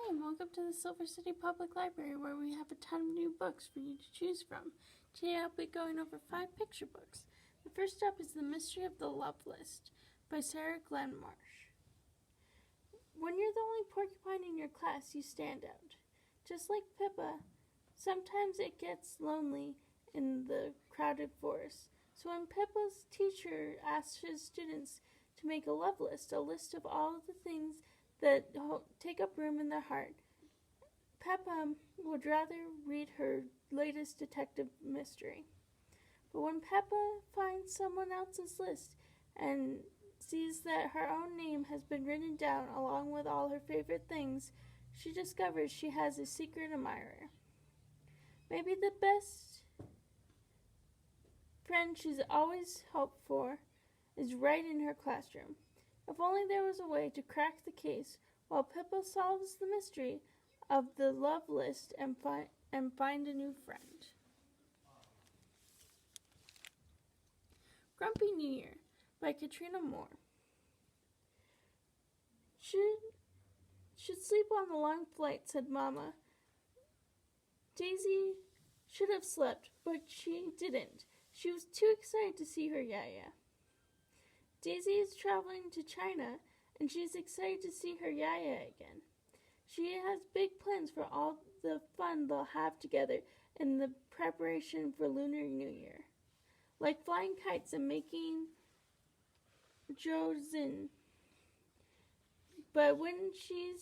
Hi, and welcome to the Silver City Public Library, where we have a ton of new books for you to choose from. Today I'll be going over 5 picture books. The first up is The Mystery of the Love List by Sarah Glenn Marsh. When you're the only porcupine in your class, you stand out. Just like Pippa, sometimes it gets lonely in the crowded forest. So when Pippa's teacher asks his students to make a love list, a list of all the things that take up room in their heart, Peppa would rather read her latest detective mystery. But when Peppa finds someone else's list and sees that her own name has been written down along with all her favorite things, she discovers she has a secret admirer. Maybe the best friend she's always hoped for is right in her classroom. If only there was a way to crack the case while Pippa solves the mystery of the love list and find a new friend. Grumpy New Year by Katrina Moore. Should sleep on the long flight, said Mama. Daisy should have slept, but she didn't. She was too excited to see her Yaya. Daisy is traveling to China, and she is excited to see her Yaya again. She has big plans for all the fun they'll have together in the preparation for Lunar New Year, like flying kites and making Josin. But when she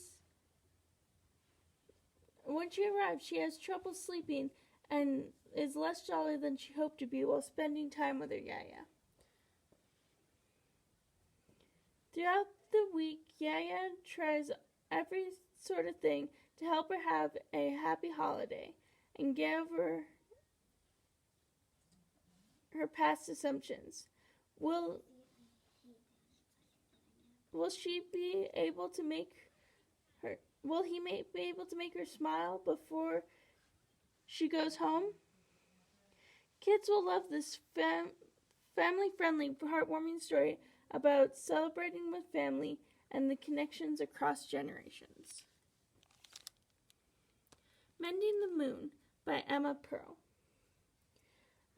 arrives, she has trouble sleeping and is less jolly than she hoped to be while spending time with her Yaya. Throughout the week, Yaya tries every sort of thing to help her have a happy holiday and give her past assumptions. Will she be able to make her? Will he be able to make her smile before she goes home? Kids will love this family-friendly, heartwarming story about celebrating with family and the connections across generations. Mending the Moon by Emma Pearl.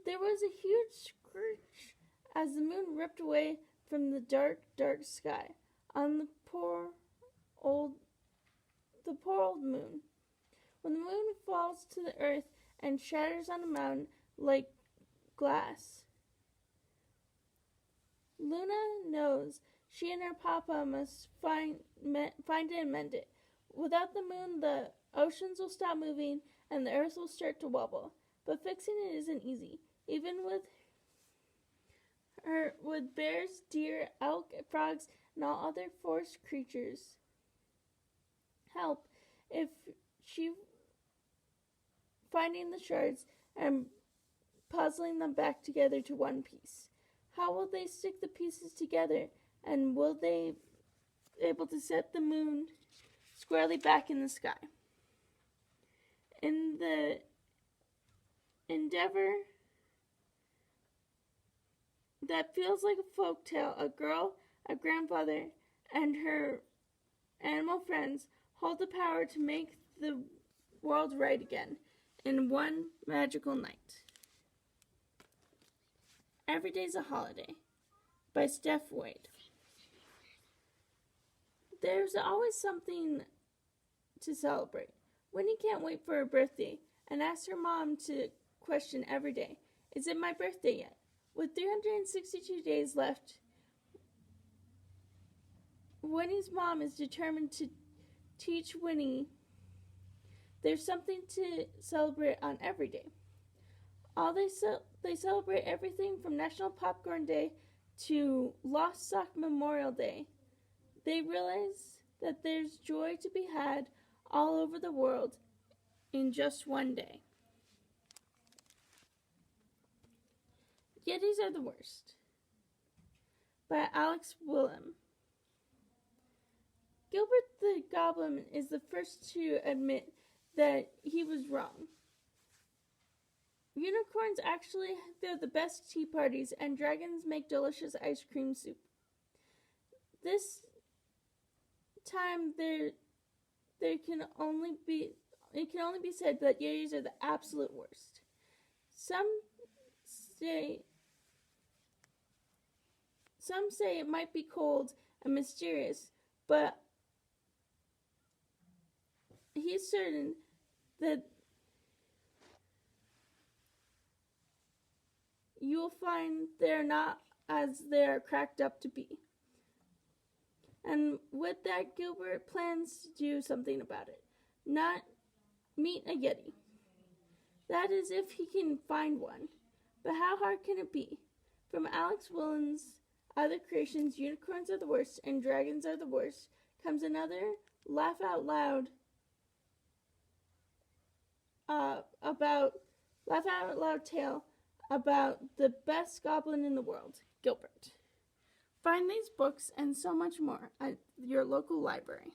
There was a huge screech as the moon ripped away from the dark, dark sky on the poor old moon. When the moon falls to the earth and shatters on a mountain like glass, Luna knows she and her papa must find it and mend it. Without the moon, the oceans will stop moving and the earth will start to wobble. But fixing it isn't easy. Even with bears, deer, elk, frogs, and all other forest creatures help if she finding the shards and puzzling them back together to one piece. How will they stick the pieces together, and will they be able to set the moon squarely back in the sky? In the endeavor that feels like a folk tale, a girl, a grandfather, and her animal friends hold the power to make the world right again in one magical night. Every Day's a Holiday by Steph Wade. There's always something to celebrate. Winnie can't wait for her birthday and asks her mom to question every day, is it my birthday yet? With 362 days left, Winnie's mom is determined to teach Winnie there's something to celebrate on every day. They celebrate everything from National Popcorn Day to Lost Sock Memorial Day. They realize that there's joy to be had all over the world in just one day. Yetis Are the Worst by Alex Willem. Gilbert the Goblin is the first to admit that he was wrong. Unicorns actually throw the best tea parties, and dragons make delicious ice cream soup. This time it can only be said that Yetis are the absolute worst. Some say it might be cold and mysterious, but he's certain that you'll find they're not as they're cracked up to be. And with that, Gilbert plans to do something about it. Not meet a Yeti. That is, if he can find one. But how hard can it be? From Alex Williams' other creations, Unicorns Are the Worst and Dragons Are the Worst, comes another laugh out loud tale about the best goblin in the world, Gilbert. Find these books and so much more at your local library.